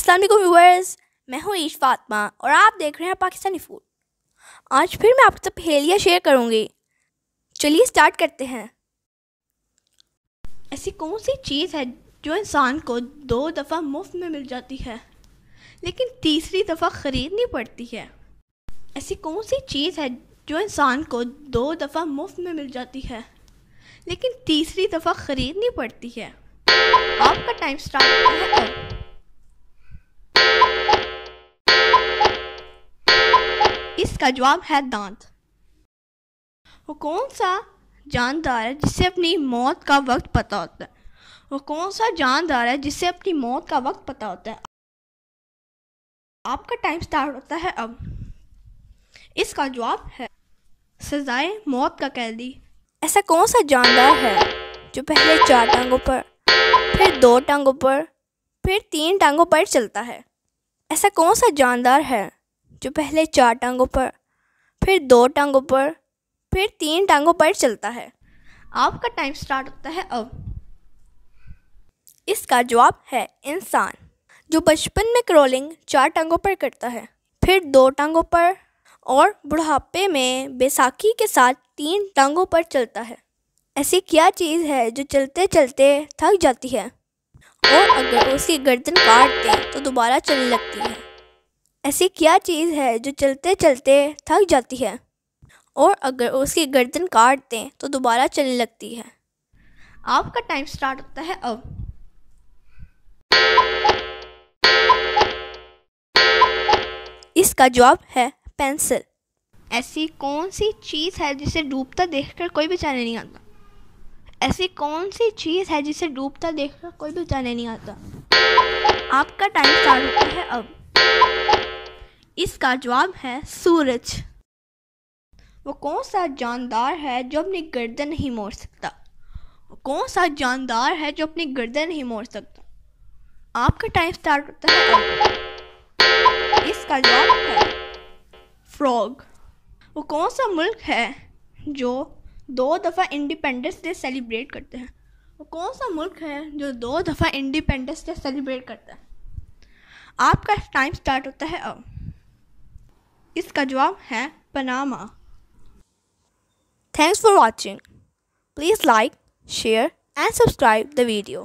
अस्सलाम वालेकुम व्यूअर्स, मैं हूँ ईश फातिमा और आप देख रहे हैं पाकिस्तानी फूड। आज फिर मैं आपके साथ पहेलियाँ शेयर करूँगी। चलिए स्टार्ट करते हैं। ऐसी कौन सी चीज़ है जो इंसान को 2 दफ़ा मुफ्त में मिल जाती है लेकिन तीसरी दफ़ा ख़रीदनी पड़ती है? ऐसी कौन सी चीज़ है जो इंसान को 2 दफ़ा मुफ्त में मिल जाती है लेकिन तीसरी दफ़ा ख़रीदनी पड़ती है? आपका टाइम स्टार्ट होता है अब। इसका जवाब है दांत। वो कौन सा जानदार है जिसे अपनी मौत का वक्त पता होता है? वो कौन सा जानदार है जिसे अपनी मौत का वक्त पता होता है? आपका टाइम स्टार्ट होता है अब। इसका जवाब है सजाए मौत का कैदी। ऐसा कौन सा जानदार है जो पहले 4 टांगों पर, फिर 2 टांगों पर, फिर 3 टांगों पर चलता है? ऐसा कौन सा जानदार है जो पहले 4 टांगों पर, फिर 2 टांगों पर, फिर 3 टांगों पर चलता है? आपका टाइम स्टार्ट होता है अब। इसका जवाब है इंसान, जो बचपन में क्रॉलिंग 4 टांगों पर करता है, फिर 2 टांगों पर और बुढ़ापे में बैसाखी के साथ 3 टांगों पर चलता है। ऐसी क्या चीज़ है जो चलते चलते थक जाती है और अगर उसकी गर्दन काट दें तो दोबारा चलने लगती है? ऐसी क्या चीज़ है जो चलते चलते थक जाती है और अगर उसकी गर्दन काट दें तो दोबारा चलने लगती है? आपका टाइम स्टार्ट होता है अब। इसका जवाब है पेंसिल। ऐसी कौन सी चीज़ है जिसे डूबता देखकर कोई बचाने नहीं आता? ऐसी कौन सी चीज़ है जिसे डूबता देखकर कोई बचाने नहीं आता? आपका टाइम स्टार्ट होता है अब। इसका जवाब है सूरज। वो कौन सा जानदार है जो अपनी गर्दन नहीं मोड़ सकता? वो कौन सा जानदार है जो अपनी गर्दन नहीं मोड़ सकता? आपका टाइम स्टार्ट होता है अब। इसका जवाब है फ्रॉग। वो कौन सा मुल्क है जो 2 दफ़ा इंडिपेंडेंस डे सेलिब्रेट करते हैं? वो कौन सा मुल्क है जो 2 दफ़ा इंडिपेंडेंस डे सेलिब्रेट करता है? आपका टाइम स्टार्ट होता है अब। इसका जवाब है Panama. Thanks for watching. Please like, share and subscribe the video.